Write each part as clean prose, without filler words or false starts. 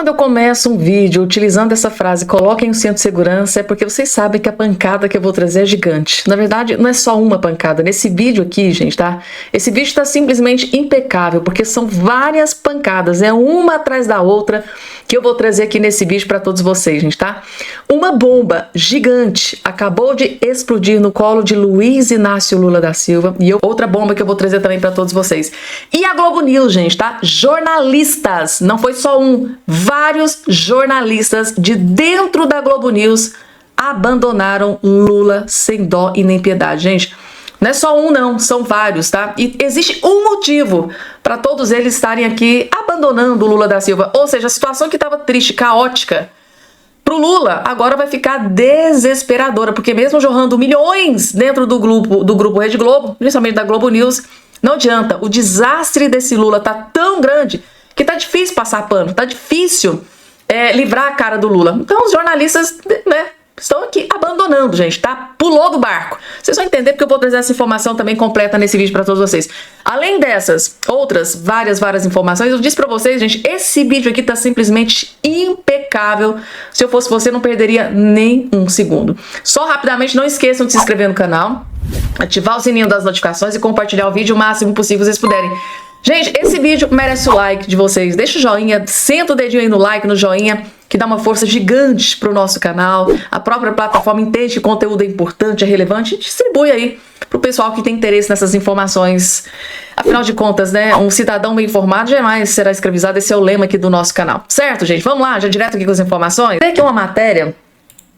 quando eu começo um vídeo utilizando essa frase, coloquem o cinto de segurança, é porque vocês sabem que a pancada que eu vou trazer é gigante. Na verdade, não é só uma pancada. Nesse vídeo aqui, gente, tá? Esse vídeo está simplesmente impecável, porque são várias pancadas, é uma atrás da outra, que eu vou trazer aqui nesse vídeo para todos vocês, gente, tá? Uma bomba gigante acabou de explodir no colo de Luiz Inácio Lula da Silva, e outra bomba que eu vou trazer também para todos vocês. E a Globo News, gente, tá? Jornalistas, não foi só um, vários jornalistas de dentro da Globo News abandonaram Lula sem dó e nem piedade. Gente, não é só um não, são vários, tá? E existe um motivo para todos eles estarem aqui abandonando o Lula da Silva. Ou seja, a situação que estava triste, caótica, pro Lula agora vai ficar desesperadora, porque mesmo jorrando milhões dentro do grupo Rede Globo, principalmente da Globo News, não adianta. O desastre desse Lula tá tão grande que tá difícil passar pano, tá difícil livrar a cara do Lula. Então os jornalistas, né, estão aqui abandonando, gente, tá? Pulou do barco. Vocês vão entender porque eu vou trazer essa informação também completa nesse vídeo para todos vocês. Além dessas outras várias informações, eu disse para vocês, gente, esse vídeo aqui tá simplesmente impecável. Se eu fosse você, não perderia nem um segundo. Só rapidamente, não esqueçam de se inscrever no canal, ativar o sininho das notificações e compartilhar o vídeo o máximo possível vocês puderem. Gente, esse vídeo merece o like de vocês. Deixa o joinha, senta o dedinho aí no like, no joinha, que dá uma força gigante pro nosso canal. A própria plataforma entende que o conteúdo é importante, é relevante, e distribui aí pro pessoal que tem interesse nessas informações. Afinal de contas, né, um cidadão bem informado jamais será escravizado. Esse é o lema aqui do nosso canal. Certo, gente? Vamos lá, já direto aqui com as informações. Tem aqui uma matéria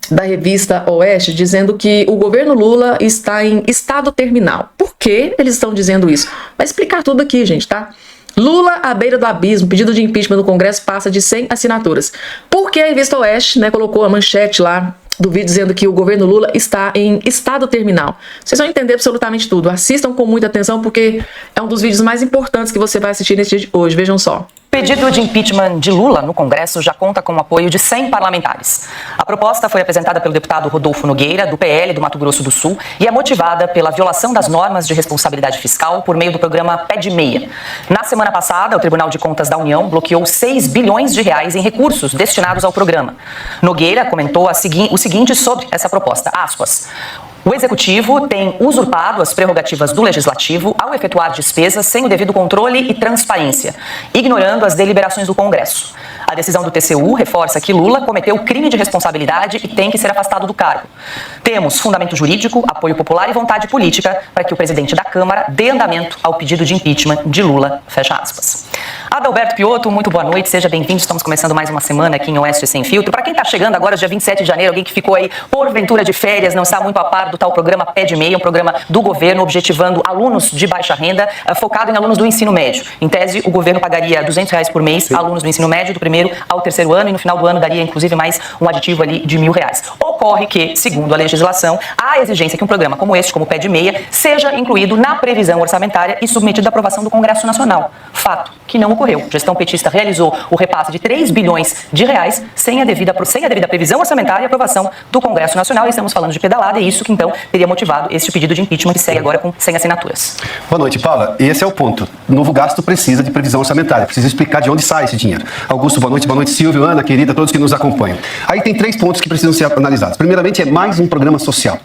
da revista Oeste dizendo que o governo Lula está em estado terminal. Por que eles estão dizendo isso? Vai explicar tudo aqui, gente, tá? Lula à beira do abismo, pedido de impeachment no Congresso passa de 100 assinaturas. Por que a revista Oeste, né, colocou a manchete lá do vídeo dizendo que o governo Lula está em estado terminal? Vocês vão entender absolutamente tudo. Assistam com muita atenção porque é um dos vídeos mais importantes que você vai assistir nesse dia de hoje. Vejam só. O pedido de impeachment de Lula no Congresso já conta com o apoio de 100 parlamentares. A proposta foi apresentada pelo deputado Rodolfo Nogueira, do PL do Mato Grosso do Sul, e é motivada pela violação das normas de responsabilidade fiscal por meio do programa Pé de Meia. Na semana passada, o Tribunal de Contas da União bloqueou 6 bilhões de reais em recursos destinados ao programa. Nogueira comentou o seguinte sobre essa proposta, aspas: o Executivo tem usurpado as prerrogativas do Legislativo ao efetuar despesas sem o devido controle e transparência, ignorando as deliberações do Congresso. A decisão do TCU reforça que Lula cometeu crime de responsabilidade e tem que ser afastado do cargo. Temos fundamento jurídico, apoio popular e vontade política para que o presidente da Câmara dê andamento ao pedido de impeachment de Lula, fecha aspas. Adalberto Piotto, muito boa noite, seja bem-vindo. Estamos começando mais uma semana aqui em Oeste Sem Filtro. Para quem está chegando agora, dia 27 de janeiro, alguém que ficou aí porventura de férias, não está muito a par do tal programa Pé de Meia, um programa do governo objetivando alunos de baixa renda, focado em alunos do ensino médio. Em tese, o governo pagaria R$200 por mês a alunos do ensino médio, do primeiro ao terceiro ano, e no final do ano daria inclusive mais um aditivo ali de R$1.000. Ocorre que, segundo a legislação, há a exigência que um programa como este, como o Pé de Meia, seja incluído na previsão orçamentária e submetido à aprovação do Congresso Nacional. Fato que não ocorreu. A gestão petista realizou o repasse de 3 bilhões de reais sem a devida previsão orçamentária e aprovação do Congresso Nacional. E estamos falando de pedalada, e isso que então teria motivado este pedido de impeachment que segue agora com 100 assinaturas. Boa noite, Paula. Esse é o ponto. Novo gasto precisa de previsão orçamentária, precisa explicar de onde sai esse dinheiro. Augusto, boa noite, Silvio, Ana, querida, todos que nos acompanham. Aí tem 3 pontos que precisam ser analisados. Primeiramente, é mais um programa social.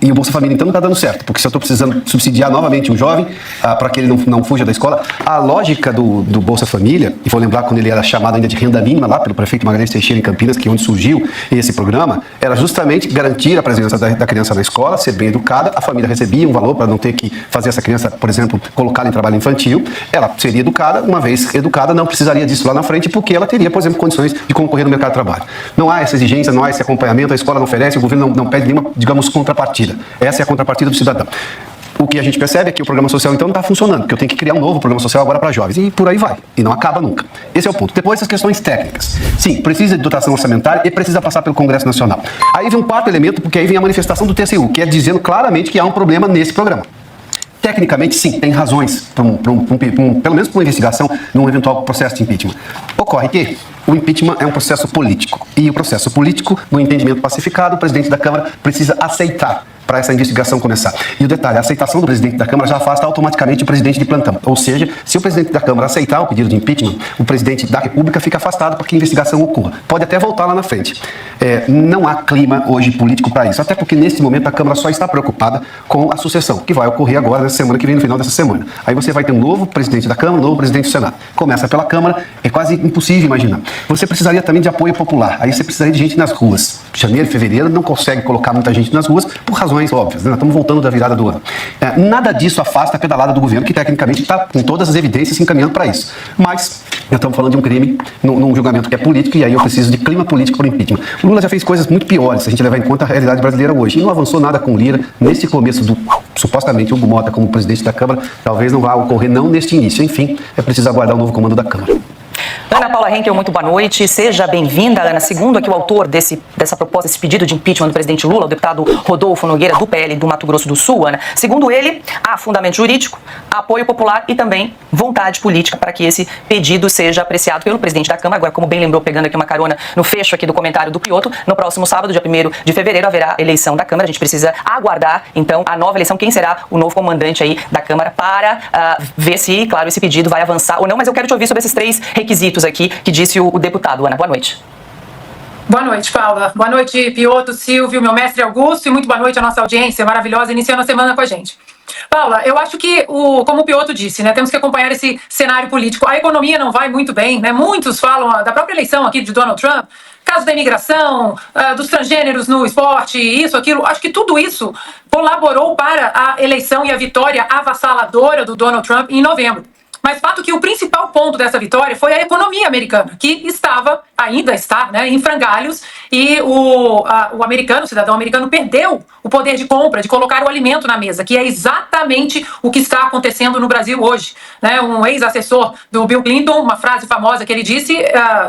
E o Bolsa Família, então, não está dando certo, porque se eu estou precisando subsidiar novamente um jovem para que ele não fuja da escola, a lógica do Bolsa Família, e vou lembrar quando ele era chamado ainda de renda mínima lá pelo prefeito Magalhães Teixeira em Campinas, que é onde surgiu esse programa, era justamente garantir a presença da criança na escola, ser bem educada, a família recebia um valor para não ter que fazer essa criança, por exemplo, colocá-la em trabalho infantil, ela seria educada, uma vez educada, não precisaria disso lá na frente, porque ela teria, por exemplo, condições de concorrer no mercado de trabalho. Não há essa exigência, não há esse acompanhamento, a escola não oferece, o governo não pede nenhuma, digamos, contrapartida. Essa é a contrapartida do cidadão. O que a gente percebe é que o programa social então não está funcionando, porque eu tenho que criar um novo programa social agora para jovens, e por aí vai, e não acaba nunca. Esse é o ponto. Depois, essas questões técnicas. Sim, precisa de dotação orçamentária e precisa passar pelo Congresso Nacional. Aí vem um quarto elemento, porque aí vem a manifestação do TCU, que é dizendo claramente que há um problema nesse programa. Tecnicamente, sim, tem razões, pelo menos para uma investigação num eventual processo de impeachment. Ocorre que o impeachment é um processo político. E o processo político, no entendimento pacificado, o presidente da Câmara precisa aceitar para essa investigação começar. E o detalhe, a aceitação do presidente da Câmara já afasta automaticamente o presidente de plantão. Ou seja, se o presidente da Câmara aceitar o pedido de impeachment, o presidente da República fica afastado para que a investigação ocorra. Pode até voltar lá na frente. Não há clima hoje político para isso, até porque nesse momento a Câmara só está preocupada com a sucessão, que vai ocorrer agora nessa semana que vem, no final dessa semana. Aí você vai ter um novo presidente da Câmara, um novo presidente do Senado. Começa pela Câmara, é quase impossível imaginar. Você precisaria também de apoio popular, aí você precisaria de gente nas ruas. Janeiro e fevereiro não consegue colocar muita gente nas ruas por razões óbvias, né? Nós estamos voltando da virada do ano. Nada disso afasta a pedalada do governo, que tecnicamente está com todas as evidências se encaminhando para isso. Mas nós estamos falando de um crime, num julgamento que é político, e aí eu preciso de clima político para o impeachment. O Lula já fez coisas muito piores, se a gente levar em conta a realidade brasileira hoje, e não avançou nada com o Lira nesse começo do, supostamente, Hugo Mota como presidente da Câmara. Talvez não vá ocorrer não neste início. Enfim, é preciso aguardar o novo comando da Câmara. Ana Paula Henkel, muito boa noite. Seja bem-vinda, Ana. Segundo aqui o autor dessa proposta, desse pedido de impeachment do presidente Lula, o deputado Rodolfo Nogueira, do PL do Mato Grosso do Sul, Ana, segundo ele, há fundamento jurídico, apoio popular e também vontade política para que esse pedido seja apreciado pelo presidente da Câmara. Agora, como bem lembrou, pegando aqui uma carona no fecho aqui do comentário do Piotto, no próximo sábado, dia 1º de fevereiro, haverá eleição da Câmara. A gente precisa aguardar, então, a nova eleição, quem será o novo comandante aí da Câmara, para ver se, claro, esse pedido vai avançar ou não. Mas eu quero te ouvir sobre esses 3 requisitos aqui que disse o deputado. Ana, boa noite. Boa noite, Paula. Boa noite, Piotto, Silvio, meu mestre Augusto, e muito boa noite à nossa audiência maravilhosa, iniciando a semana com a gente. Paula, eu acho que, como o Piotto disse, né, temos que acompanhar esse cenário político. A economia não vai muito bem, né? Muitos falam da própria eleição aqui de Donald Trump, caso da imigração, dos transgêneros no esporte, isso, aquilo. Acho que tudo isso colaborou para a eleição e a vitória avassaladora do Donald Trump em novembro. Mas fato que o principal ponto dessa vitória foi a economia americana, que ainda está, né, em frangalhos, e o cidadão americano perdeu o poder de compra, de colocar o alimento na mesa, que é exatamente o que está acontecendo no Brasil hoje. Né? Um ex-assessor do Bill Clinton, uma frase famosa que ele disse,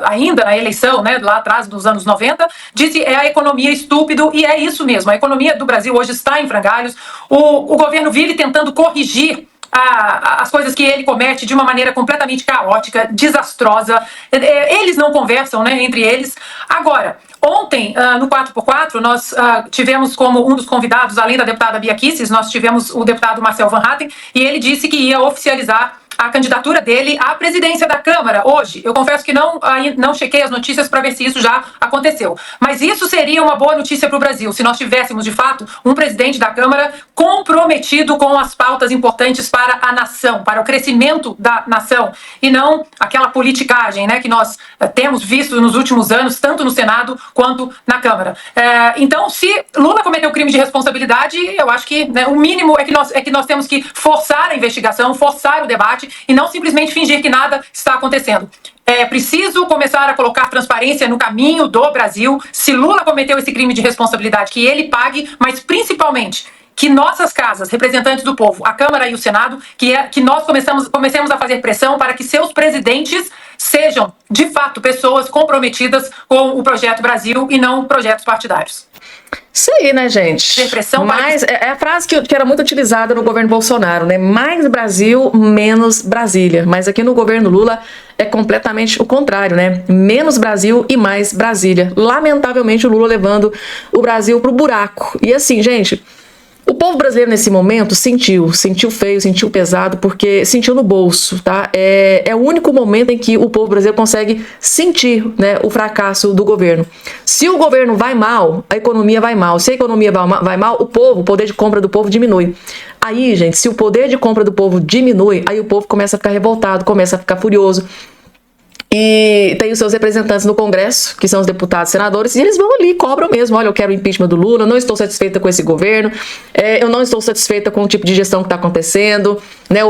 ainda na eleição, né, lá atrás dos anos 90, disse: é a economia estúpido, e é isso mesmo, a economia do Brasil hoje está em frangalhos, o governo vive tentando corrigir as coisas que ele comete de uma maneira completamente caótica, desastrosa. Eles não conversam, né, entre eles. Agora, ontem, no 4x4, nós tivemos como um dos convidados, além da deputada Bia Kicis, nós tivemos o deputado Marcel Van Hatten, e ele disse que ia oficializar a candidatura dele à presidência da Câmara hoje. Eu confesso que não chequei as notícias para ver se isso já aconteceu. Mas isso seria uma boa notícia para o Brasil, se nós tivéssemos, de fato, um presidente da Câmara comprometido com as pautas importantes para a nação, para o crescimento da nação, e não aquela politicagem, né, que nós temos visto nos últimos anos, tanto no Senado quanto na Câmara. Então, se Lula cometeu crime de responsabilidade, eu acho que, né, o mínimo é que nós temos que forçar a investigação, forçar o debate, e não simplesmente fingir que nada está acontecendo. É preciso começar a colocar transparência no caminho do Brasil. Se Lula cometeu esse crime de responsabilidade, que ele pague, mas principalmente que nossas casas, representantes do povo, a Câmara e o Senado, que nós comecemos a fazer pressão para que seus presidentes sejam, de fato, pessoas comprometidas com o Projeto Brasil e não projetos partidários. Isso aí, né, gente? Mas é a frase que era muito utilizada no governo Bolsonaro, né? Mais Brasil, menos Brasília. Mas aqui no governo Lula é completamente o contrário, né? Menos Brasil e mais Brasília. Lamentavelmente, o Lula levando o Brasil pro buraco. E assim, gente, o povo brasileiro nesse momento sentiu feio, sentiu pesado, porque sentiu no bolso, tá? É o único momento em que o povo brasileiro consegue sentir, né, o fracasso do governo. Se o governo vai mal, a economia vai mal. Se a economia vai mal, o poder de compra do povo diminui. Aí, gente, se o poder de compra do povo diminui, aí o povo começa a ficar revoltado, começa a ficar furioso. E tem os seus representantes no Congresso, que são os deputados e senadores, e eles vão ali, cobram mesmo: olha, eu quero o impeachment do Lula, eu não estou satisfeita com esse governo, eu não estou satisfeita com o tipo de gestão que está acontecendo, né,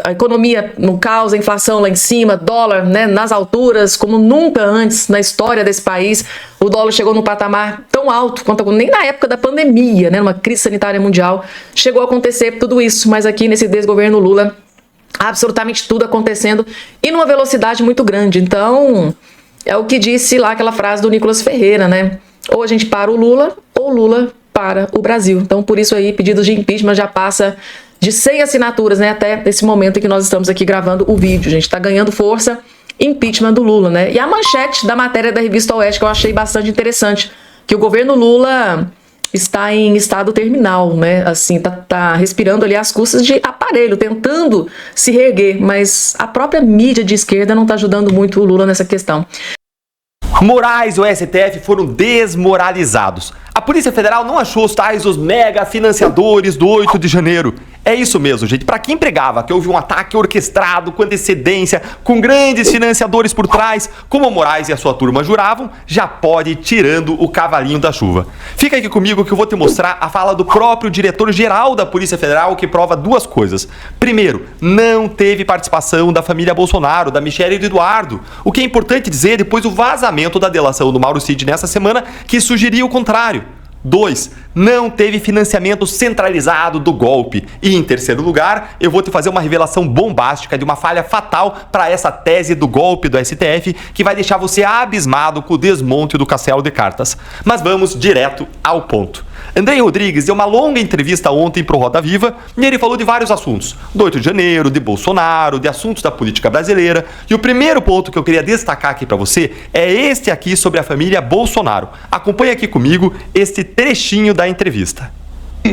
a economia no caos, a inflação lá em cima, dólar, né, nas alturas, como nunca antes na história desse país. O dólar chegou num patamar tão alto quanto nem na época da pandemia, né, numa crise sanitária mundial, chegou a acontecer tudo isso, mas aqui nesse desgoverno Lula, absolutamente tudo acontecendo e numa velocidade muito grande. Então, é o que disse lá aquela frase do Nicolas Ferreira, né? Ou a gente para o Lula, ou o Lula para o Brasil. Então, por isso aí, pedidos de impeachment já passa de 100 assinaturas, né? Até esse momento em que nós estamos aqui gravando o vídeo. A gente tá ganhando força, impeachment do Lula, né? E a manchete da matéria da revista Oeste, que eu achei bastante interessante, que o governo Lula está em estado terminal, né? Assim, tá respirando ali às custas de aparelho, tentando se reerguer, mas a própria mídia de esquerda não está ajudando muito o Lula nessa questão. Moraes e o STF foram desmoralizados. A Polícia Federal não achou os mega financiadores do 8 de janeiro. É isso mesmo, gente. Para quem pregava que houve um ataque orquestrado, com antecedência, com grandes financiadores por trás, como Moraes e a sua turma juravam, já pode ir tirando o cavalinho da chuva. Fica aqui comigo que eu vou te mostrar a fala do próprio diretor-geral da Polícia Federal, que prova duas coisas. Primeiro, não teve participação da família Bolsonaro, da Michelle e do Eduardo. O que é importante dizer depois do vazamento da delação do Mauro Cid nessa semana, que sugeria o contrário. 2. Não teve financiamento centralizado do golpe. E em terceiro lugar, eu vou te fazer uma revelação bombástica de uma falha fatal para essa tese do golpe do STF que vai deixar você abismado com o desmonte do castelo de cartas. Mas vamos direto ao ponto. Andrei Rodrigues deu uma longa entrevista ontem pro Roda Viva e ele falou de vários assuntos. Do 8 de janeiro, de Bolsonaro, de assuntos da política brasileira. E o primeiro ponto que eu queria destacar aqui para você é este aqui sobre a família Bolsonaro. Acompanhe aqui comigo este trechinho da entrevista.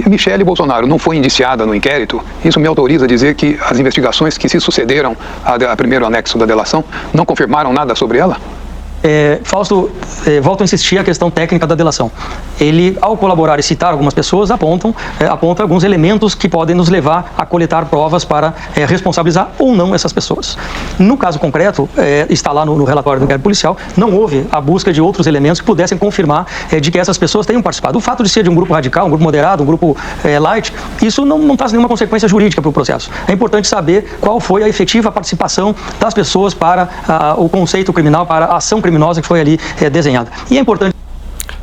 Michelle Bolsonaro não foi indiciada no inquérito, isso me autoriza a dizer que as investigações que se sucederam a primeiro anexo da delação não confirmaram nada sobre ela? Fausto, volto a insistir a questão técnica da delação. Ele, ao colaborar e citar algumas pessoas, aponta alguns elementos que podem nos levar a coletar provas para responsabilizar ou não essas pessoas. No caso concreto, está lá no relatório do inquérito policial, não houve a busca de outros elementos que pudessem confirmar de que essas pessoas tenham participado. O fato de ser de um grupo radical, um grupo moderado, um grupo light, isso não traz nenhuma consequência jurídica para o processo. É importante saber qual foi a efetiva participação das pessoas para o conceito criminal, para a ação criminosa que foi ali desenhada. E é importante...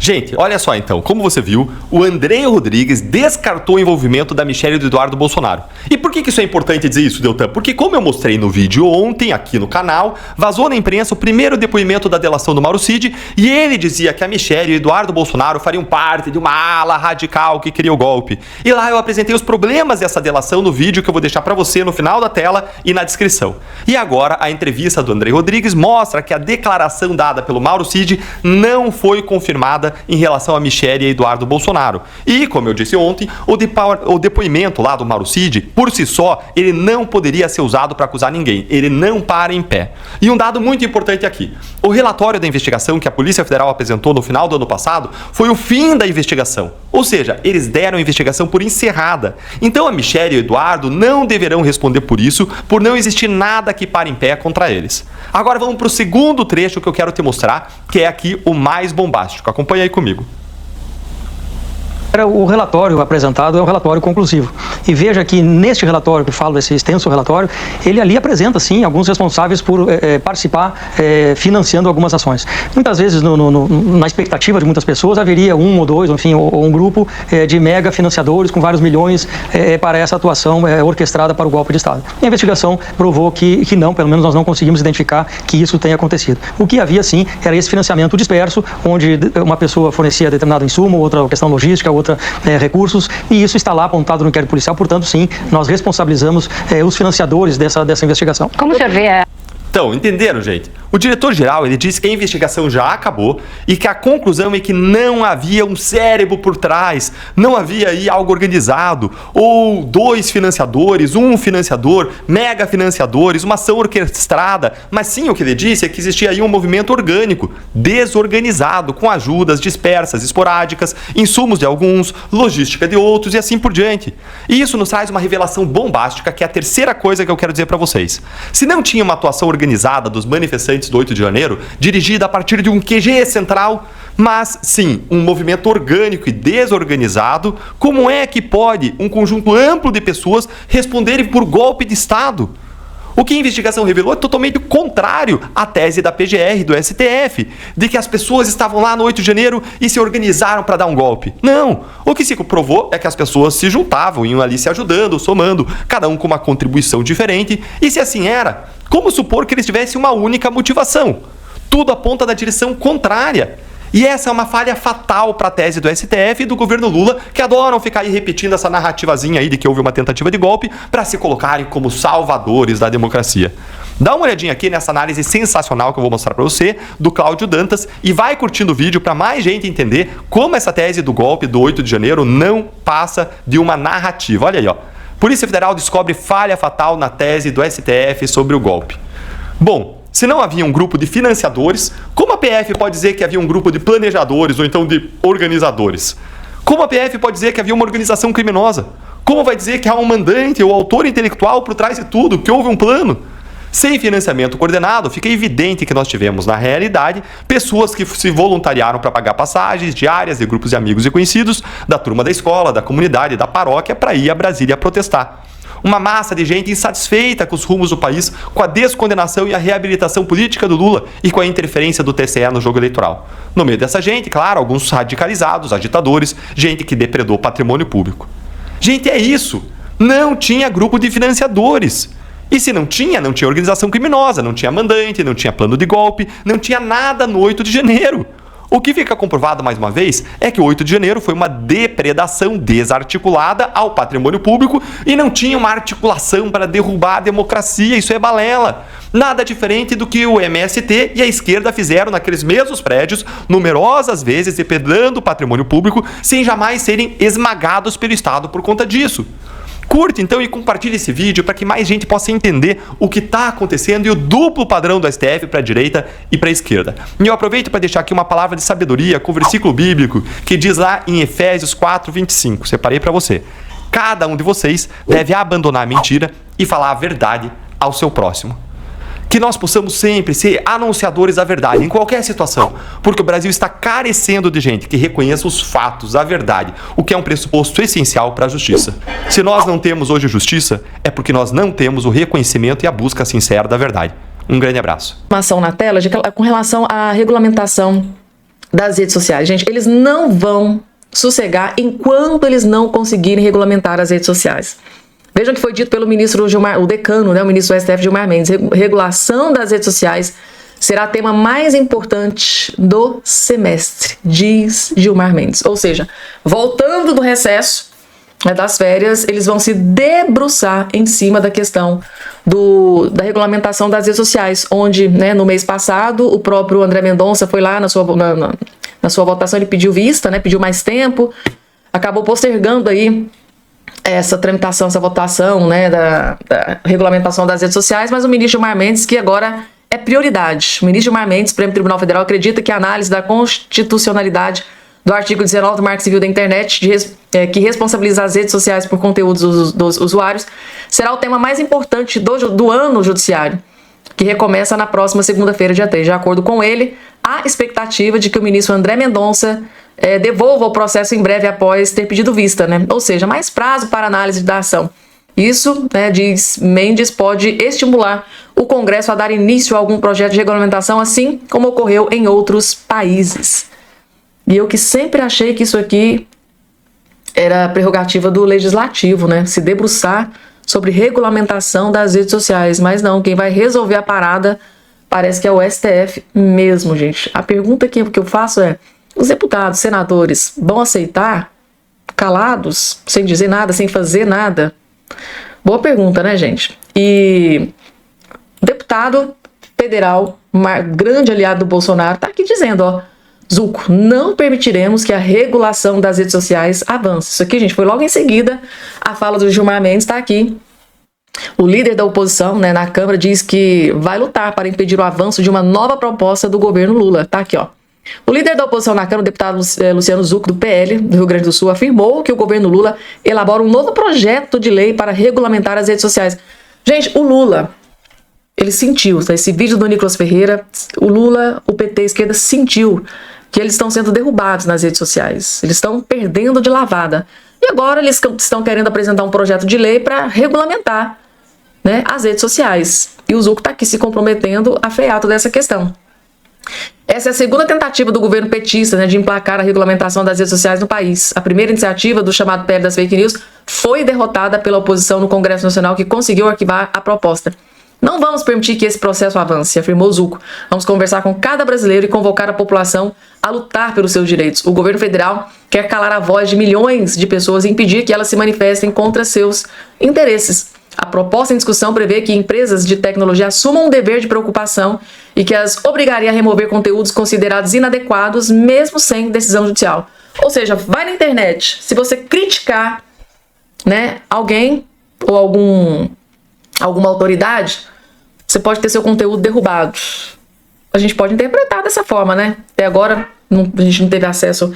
Gente, olha só então, como você viu, o Andrei Rodrigues descartou o envolvimento da Michelle e do Eduardo Bolsonaro. E por que isso é importante dizer isso, Deltan? Porque como eu mostrei no vídeo ontem aqui no canal, vazou na imprensa o primeiro depoimento da delação do Mauro Cid e ele dizia que a Michelle e o Eduardo Bolsonaro fariam parte de uma ala radical que queria o golpe. E lá eu apresentei os problemas dessa delação no vídeo que eu vou deixar pra você no final da tela e na descrição. E agora a entrevista do Andrei Rodrigues mostra que a declaração dada pelo Mauro Cid não foi confirmada em relação a Michelle e Eduardo Bolsonaro. E, como eu disse ontem, o depoimento lá do Mauro Cid, por si só, ele não poderia ser usado para acusar ninguém. Ele não para em pé. E um dado muito importante aqui. O relatório da investigação que a Polícia Federal apresentou no final do ano passado foi o fim da investigação. Ou seja, eles deram a investigação por encerrada. Então a Michelle e o Eduardo não deverão responder por isso, por não existir nada que pare em pé contra eles. Agora vamos para o segundo trecho que eu quero te mostrar, que é aqui o mais bombástico. Acompanha aí comigo. O relatório apresentado é um relatório conclusivo. E veja que neste relatório, que falo desse extenso relatório, ele ali apresenta, sim, alguns responsáveis por participar financiando algumas ações. Muitas vezes, na expectativa de muitas pessoas, haveria um ou dois, enfim, ou um grupo de mega financiadores com vários milhões para essa atuação orquestrada para o golpe de Estado. E a investigação provou que não, pelo menos nós não conseguimos identificar que isso tenha acontecido. O que havia, sim, era esse financiamento disperso, onde uma pessoa fornecia determinado insumo, outra questão logística, outra recursos, e isso está lá apontado no inquérito policial, portanto, sim, nós responsabilizamos os financiadores dessa investigação. Como o senhor vê? Então, entenderam, gente? O diretor-geral, ele disse que a investigação já acabou e que a conclusão é que não havia um cérebro por trás, não havia aí algo organizado, ou dois financiadores, um financiador, mega financiadores, uma ação orquestrada, mas sim, o que ele disse é que existia aí um movimento orgânico, desorganizado, com ajudas dispersas, esporádicas, insumos de alguns, logística de outros e assim por diante. E isso nos traz uma revelação bombástica, que é a terceira coisa que eu quero dizer para vocês. Se não tinha uma atuação organizada dos manifestantes do 8 de janeiro, dirigida a partir de um QG central, mas sim, um movimento orgânico e desorganizado, como é que pode um conjunto amplo de pessoas responderem por golpe de Estado? O que a investigação revelou é totalmente contrário à tese da PGR, do STF, de que as pessoas estavam lá no 8 de janeiro e se organizaram para dar um golpe. Não! O que se provou é que as pessoas se juntavam, iam ali se ajudando, somando, cada um com uma contribuição diferente, e se assim era, como supor que eles tivessem uma única motivação? Tudo aponta na direção contrária. E essa é uma falha fatal para a tese do STF e do governo Lula, que adoram ficar aí repetindo essa narrativazinha aí de que houve uma tentativa de golpe para se colocarem como salvadores da democracia. Dá uma olhadinha aqui nessa análise sensacional que eu vou mostrar para você, do Cláudio Dantas, e vai curtindo o vídeo para mais gente entender como essa tese do golpe do 8 de janeiro não passa de uma narrativa. Olha aí, ó. Polícia Federal descobre falha fatal na tese do STF sobre o golpe. Bom, se não havia um grupo de financiadores, como a PF pode dizer que havia um grupo de planejadores ou então de organizadores? Como a PF pode dizer que havia uma organização criminosa? Como vai dizer que há um mandante ou autor intelectual por trás de tudo, que houve um plano? Sem financiamento coordenado, fica evidente que nós tivemos, na realidade, pessoas que se voluntariaram para pagar passagens diárias de grupos de amigos e conhecidos, da turma da escola, da comunidade, da paróquia, para ir a Brasília protestar. Uma massa de gente insatisfeita com os rumos do país, com a descondenação e a reabilitação política do Lula e com a interferência do TSE no jogo eleitoral. No meio dessa gente, claro, alguns radicalizados, agitadores, gente que depredou patrimônio público. Gente, é isso. Não tinha grupo de financiadores. E se não tinha organização criminosa, não tinha mandante, não tinha plano de golpe, não tinha nada no 8 de janeiro. O que fica comprovado mais uma vez é que o 8 de janeiro foi uma depredação desarticulada ao patrimônio público e não tinha uma articulação para derrubar a democracia. Isso é balela. Nada diferente do que o MST e a esquerda fizeram naqueles mesmos prédios, numerosas vezes depredando o patrimônio público, sem jamais serem esmagados pelo Estado por conta disso. Curte então e compartilhe esse vídeo para que mais gente possa entender o que está acontecendo e o duplo padrão do STF para a direita e para a esquerda. E eu aproveito para deixar aqui uma palavra de sabedoria com o versículo bíblico que diz lá em Efésios 4:25. Separei para você. Cada um de vocês deve abandonar a mentira e falar a verdade ao seu próximo. Que nós possamos sempre ser anunciadores da verdade, em qualquer situação, porque o Brasil está carecendo de gente que reconheça os fatos, a verdade, o que é um pressuposto essencial para a justiça. Se nós não temos hoje justiça, é porque nós não temos o reconhecimento e a busca sincera da verdade. Um grande abraço. Uma ação na tela com relação à regulamentação das redes sociais. Gente, eles não vão sossegar enquanto eles não conseguirem regulamentar as redes sociais. Vejam que foi dito pelo ministro Gilmar, o decano, né, o ministro do STF, Gilmar Mendes. Regulação das redes sociais será tema mais importante do semestre, diz Gilmar Mendes. Ou seja, voltando do recesso, né, das férias, eles vão se debruçar em cima da questão da regulamentação das redes sociais, onde, né, no mês passado, o próprio André Mendonça foi lá na sua votação, ele pediu vista, né, pediu mais tempo, acabou postergando aí essa tramitação, essa votação, né, da regulamentação das redes sociais, mas o ministro Gilmar Mendes, que agora é prioridade. O ministro Gilmar Mendes, Supremo Tribunal Federal, acredita que a análise da constitucionalidade do artigo 19 do Marco Civil da Internet, que responsabiliza as redes sociais por conteúdos dos usuários, será o tema mais importante do ano judiciário, que recomeça na próxima segunda-feira, dia 3. De acordo com ele, há expectativa de que o ministro André Mendonça devolva o processo em breve após ter pedido vista, né? Ou seja, mais prazo para análise da ação. Isso, né, diz Mendes, pode estimular o Congresso a dar início a algum projeto de regulamentação, assim como ocorreu em outros países. E eu que sempre achei que isso aqui era prerrogativa do Legislativo, né? Se debruçar sobre regulamentação das redes sociais. Mas não, quem vai resolver a parada parece que é o STF mesmo, gente. A pergunta que eu faço é: os deputados, senadores, vão aceitar calados, sem dizer nada, sem fazer nada? Boa pergunta, né, gente? E o deputado federal, grande aliado do Bolsonaro, tá aqui dizendo, ó, Zucco, não permitiremos que a regulação das redes sociais avance. Isso aqui, gente, foi logo em seguida a fala do Gilmar Mendes, tá aqui. O líder da oposição, né, na Câmara diz que vai lutar para impedir o avanço de uma nova proposta do governo Lula. Tá aqui, ó. O líder da oposição na Câmara, o deputado Luciano Zucco, do PL, do Rio Grande do Sul, afirmou que o governo Lula elabora um novo projeto de lei para regulamentar as redes sociais. Gente, o Lula, ele sentiu, tá? Esse vídeo do Nicolas Ferreira, o Lula, o PT, a esquerda, sentiu que eles estão sendo derrubados nas redes sociais. Eles estão perdendo de lavada. E agora eles estão querendo apresentar um projeto de lei para regulamentar, né, as redes sociais. E o Zucco está aqui se comprometendo a frear toda essa questão. Essa é a segunda tentativa do governo petista, né, de emplacar a regulamentação das redes sociais no país. A primeira iniciativa, do chamado PL das Fake News, foi derrotada pela oposição no Congresso Nacional, que conseguiu arquivar a proposta. Não vamos permitir que esse processo avance, afirmou Zucco. Vamos conversar com cada brasileiro e convocar a população a lutar pelos seus direitos. O governo federal quer calar a voz de milhões de pessoas e impedir que elas se manifestem contra seus interesses. A proposta em discussão prevê que empresas de tecnologia assumam um dever de preocupação e que as obrigaria a remover conteúdos considerados inadequados, mesmo sem decisão judicial. Ou seja, vai na internet, se você criticar, né, alguém ou alguma autoridade, você pode ter seu conteúdo derrubado. A gente pode interpretar dessa forma, né? Até agora a gente não teve acesso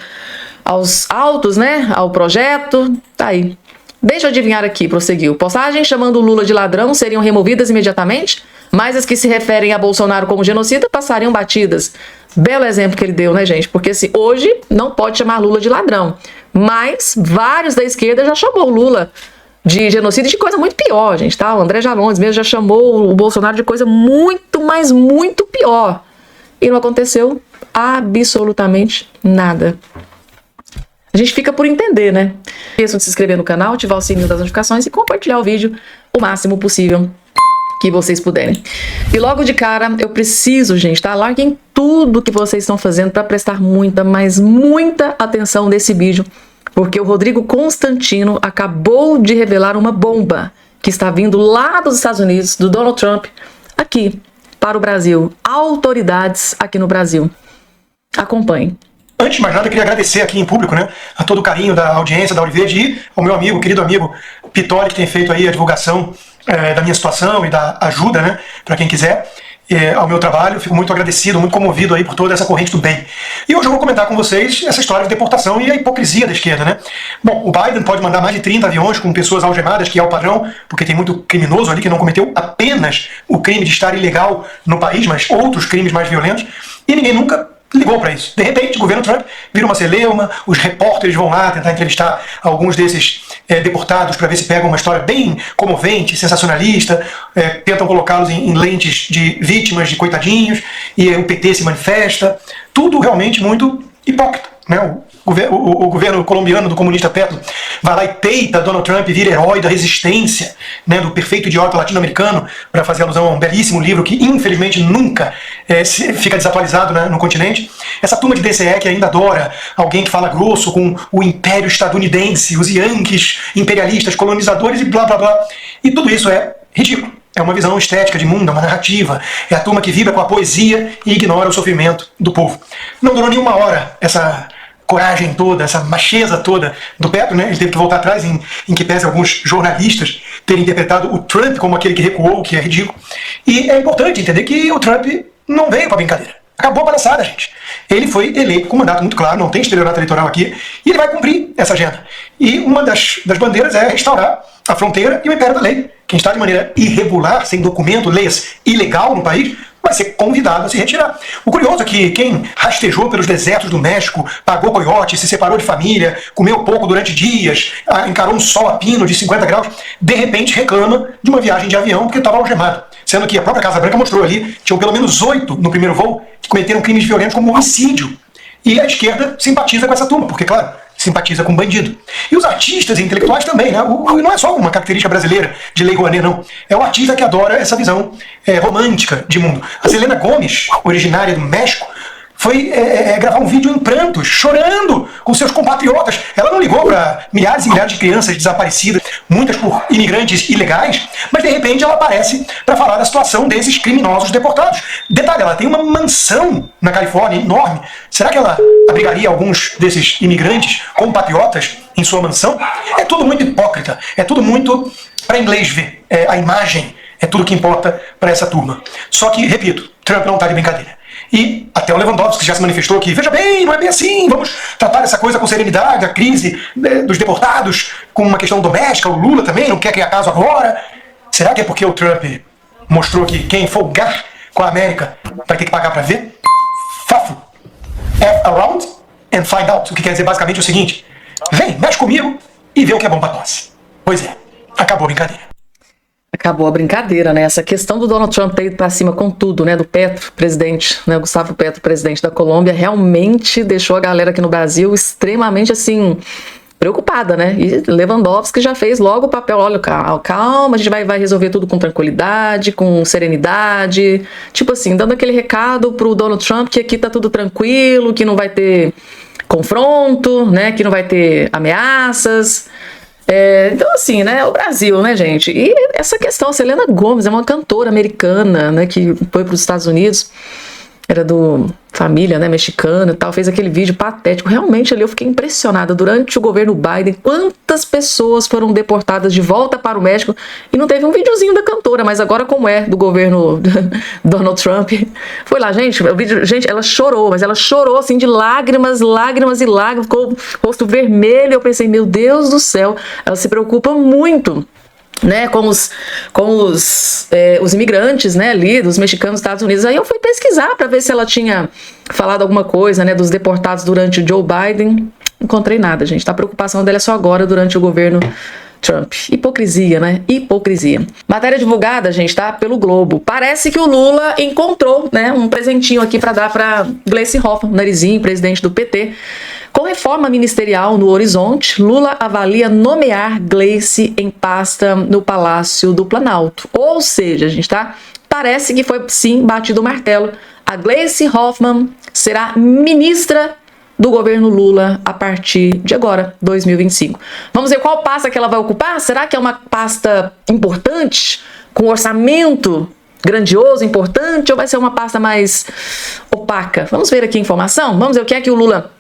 aos autos, né? Ao projeto, tá aí. Deixa eu adivinhar aqui, prosseguiu. Postagens chamando o Lula de ladrão seriam removidas imediatamente, mas as que se referem a Bolsonaro como genocida passariam batidas. Belo exemplo que ele deu, né, gente? Porque assim, hoje não pode chamar Lula de ladrão, mas vários da esquerda já chamou o Lula de genocídio e de coisa muito pior, gente, tá? O André Janones mesmo já chamou o Bolsonaro de coisa muito, mas muito pior. E não aconteceu absolutamente nada. A gente fica por entender, né? Não esqueçam de se inscrever no canal, ativar o sininho das notificações e compartilhar o vídeo o máximo possível que vocês puderem. E logo de cara, eu preciso, gente, tá? Larguem tudo que vocês estão fazendo para prestar muita, mas muita atenção nesse vídeo, porque o Rodrigo Constantino acabou de revelar uma bomba que está vindo lá dos Estados Unidos, do Donald Trump, aqui para o Brasil. Autoridades aqui no Brasil. Acompanhem. Antes de mais nada, eu queria agradecer aqui em público, né, a todo o carinho da audiência da Ouro Verde e ao meu amigo, querido amigo Pitoli, que tem feito aí a divulgação da minha situação e da ajuda, né, para quem quiser, ao meu trabalho. Fico muito agradecido, muito comovido aí por toda essa corrente do bem. E hoje eu vou comentar com vocês essa história de deportação e a hipocrisia da esquerda, né. Bom, o Biden pode mandar mais de 30 aviões com pessoas algemadas, que é o padrão, porque tem muito criminoso ali que não cometeu apenas o crime de estar ilegal no país, mas outros crimes mais violentos, e ninguém nunca ligou para isso. De repente, o governo Trump vira uma celeuma, os repórteres vão lá tentar entrevistar alguns desses deportados para ver se pegam uma história bem comovente, sensacionalista, tentam colocá-los em lentes de vítimas, de coitadinhos, e o PT se manifesta. Tudo realmente muito hipócrita, né? O governo colombiano do comunista Petro vai lá e peita Donald Trump e vira herói da resistência, né, do perfeito idiota latino-americano, para fazer alusão a um belíssimo livro que infelizmente nunca fica desatualizado, né, no continente. Essa turma de DCE que ainda adora alguém que fala grosso com o império estadunidense, os yankees imperialistas, colonizadores e blá blá blá. E tudo isso é ridículo. É uma visão estética de mundo, é uma narrativa. É a turma que vibra com a poesia e ignora o sofrimento do povo. Não durou nenhuma hora essa coragem toda, essa macheza toda do Petro, né? Ele teve que voltar atrás em que pese alguns jornalistas terem interpretado o Trump como aquele que recuou, o que é ridículo. E é importante entender que o Trump não veio para brincadeira. Acabou a palhaçada, gente. Ele foi eleito com um mandato muito claro, não tem estelionato eleitoral aqui, e ele vai cumprir essa agenda. E uma das bandeiras é restaurar a fronteira e o império da lei. Quem está de maneira irregular, sem documento, leis, ilegal no país, vai ser convidado a se retirar. O curioso é que quem rastejou pelos desertos do México, pagou coiote, se separou de família, comeu pouco durante dias, encarou um sol a pino de 50 graus, de repente reclama de uma viagem de avião porque estava algemado. Sendo que a própria Casa Branca mostrou ali, tinham pelo menos 8 no primeiro voo que cometeram crimes violentos como homicídio. E a esquerda simpatiza com essa turma, porque, claro, simpatiza com bandido. E os artistas e intelectuais também, né? Não é só uma característica brasileira de Lei Rouanet, não. É o artista que adora essa visão romântica de mundo. A Selena Gomez, originária do México, foi gravar um vídeo em prantos, chorando com seus compatriotas. Ela não ligou para milhares e milhares de crianças desaparecidas, muitas por imigrantes ilegais, mas de repente ela aparece para falar da situação desses criminosos deportados. Detalhe, ela tem uma mansão na Califórnia enorme. Será que ela abrigaria alguns desses imigrantes compatriotas em sua mansão? É tudo muito hipócrita, é tudo muito para inglês ver. A imagem é tudo que importa para essa turma. Só que, repito, Trump não está de brincadeira. E até o Lewandowski já se manifestou que, veja bem, não é bem assim, vamos tratar essa coisa com serenidade, a crise dos deportados com uma questão doméstica, o Lula também não quer criar caso agora. Será que é porque o Trump mostrou que quem folgar com a América vai ter que pagar para ver? Fafo. F around and find out. O que quer dizer basicamente o seguinte: vem, mexe comigo e vê o que é bom para nós. Pois é, acabou a brincadeira. Acabou a brincadeira, né? Essa questão do Donald Trump ter ido pra cima com tudo, né? Do Petro, presidente, né? Gustavo Petro, presidente da Colômbia, realmente deixou a galera aqui no Brasil extremamente, assim, preocupada, né? E Lewandowski já fez logo o papel, olha, calma, a gente vai resolver tudo com tranquilidade, com serenidade, tipo assim, dando aquele recado pro Donald Trump que aqui tá tudo tranquilo, que não vai ter confronto, né? Que não vai ter ameaças. Então assim, né, o Brasil, né, gente, e essa questão, a Selena Gomez é uma cantora americana, né, que foi para os Estados Unidos, era do família, né, mexicana e tal, fez aquele vídeo patético, realmente ali eu fiquei impressionada, durante o governo Biden, quantas pessoas foram deportadas de volta para o México e não teve um videozinho da cantora, mas agora como é do governo Donald Trump, foi lá, gente, o vídeo, gente, ela chorou, mas ela chorou assim de lágrimas, ficou o rosto vermelho, eu pensei, meu Deus do céu, ela se preocupa muito, né, com os imigrantes, né, ali, dos mexicanos dos Estados Unidos. Aí eu fui pesquisar para ver se ela tinha falado alguma coisa, né, dos deportados durante o Joe Biden. Não encontrei nada, gente. A preocupação dela é só agora, durante o governo Trump. Hipocrisia, né? Hipocrisia. Matéria divulgada, gente, tá? Pelo Globo. Parece que o Lula encontrou, né, um presentinho aqui para dar para Gleice Hoffmann, narizinho, presidente do PT. Com reforma ministerial no horizonte, Lula avalia nomear Gleice em pasta no Palácio do Planalto. Ou seja, gente, tá? Parece que foi, sim, batido o martelo. A Gleice Hoffmann será ministra do governo Lula a partir de agora, 2025. Vamos ver qual pasta que ela vai ocupar? Será que é uma pasta importante, com orçamento grandioso, importante, ou vai ser uma pasta mais opaca? Vamos ver aqui a informação? Vamos ver o que é que o Lula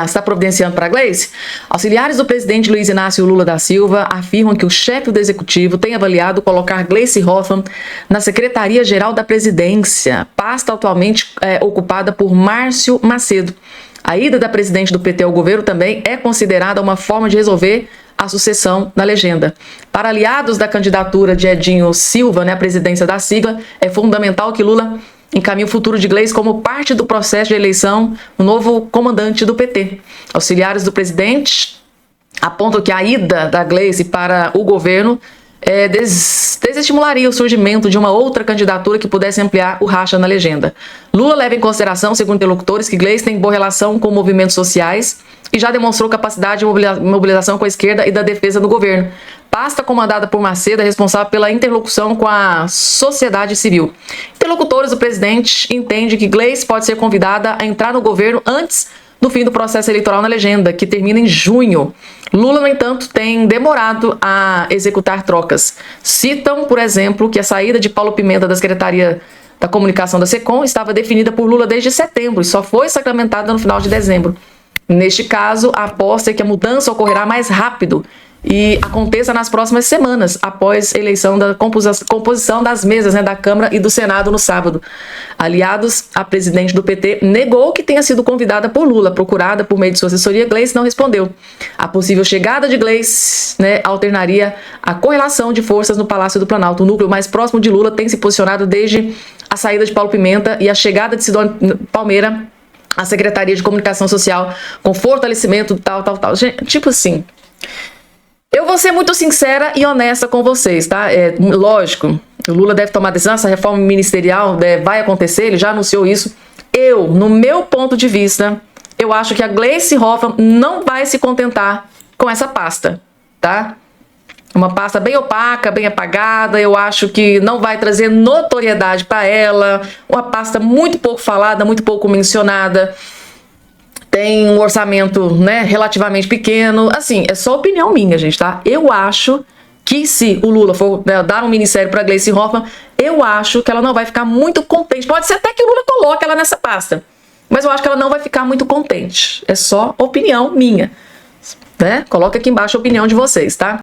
está providenciando para a Gleice? Auxiliares do presidente Luiz Inácio Lula da Silva afirmam que o chefe do executivo tem avaliado colocar Gleice Hoffmann na Secretaria-Geral da Presidência, pasta atualmente ocupada por Márcio Macedo. A ida da presidente do PT ao governo também é considerada uma forma de resolver a sucessão na legenda. Para aliados da candidatura de Edinho Silva, né, à presidência da sigla, é fundamental que Lula encaminha o futuro de Gleice como parte do processo de eleição do novo comandante do PT. Auxiliares do presidente apontam que a ida da Gleice para o governo desestimularia o surgimento de uma outra candidatura que pudesse ampliar o racha na legenda. Lula leva em consideração, segundo interlocutores, que Gleice tem boa relação com movimentos sociais e já demonstrou capacidade de mobilização com a esquerda e da defesa do governo. Pasta comandada por Macedo é responsável pela interlocução com a sociedade civil. Interlocutores do presidente entendem que Gleice pode ser convidada a entrar no governo antes do fim do processo eleitoral na legenda, que termina em junho. Lula, no entanto, tem demorado a executar trocas. Citam, por exemplo, que a saída de Paulo Pimenta da Secretaria da Comunicação da SECOM estava definida por Lula desde setembro e só foi sacramentada no final de dezembro. Neste caso, a aposta é que a mudança ocorrerá mais rápido e aconteça nas próximas semanas, após a eleição da composição das mesas, né, da Câmara e do Senado no sábado. Aliados, a presidente do PT negou que tenha sido convidada por Lula. Procurada por meio de sua assessoria, Gleice não respondeu. A possível chegada de Gleice, né, alternaria a correlação de forças no Palácio do Planalto. O núcleo mais próximo de Lula tem se posicionado desde a saída de Paulo Pimenta e a chegada de Sidônio Palmeira à Secretaria de Comunicação Social, com fortalecimento tal. Gente, tipo assim, eu vou ser muito sincera e honesta com vocês, tá? Lógico, o Lula deve tomar decisão, essa reforma ministerial vai acontecer, ele já anunciou isso. No meu ponto de vista, eu acho que a Gleice Hoffmann não vai se contentar com essa pasta, tá? Uma pasta bem opaca, bem apagada, eu acho que não vai trazer notoriedade para ela, uma pasta muito pouco falada, muito pouco mencionada. Tem um orçamento, né, relativamente pequeno. Assim, é só opinião minha, gente, tá? Eu acho que se o Lula for, né, dar um ministério para Gleice Hoffmann, eu acho que ela não vai ficar muito contente. Pode ser até que o Lula coloque ela nessa pasta, mas eu acho que ela não vai ficar muito contente. É só opinião minha, né? Coloca aqui embaixo a opinião de vocês, tá?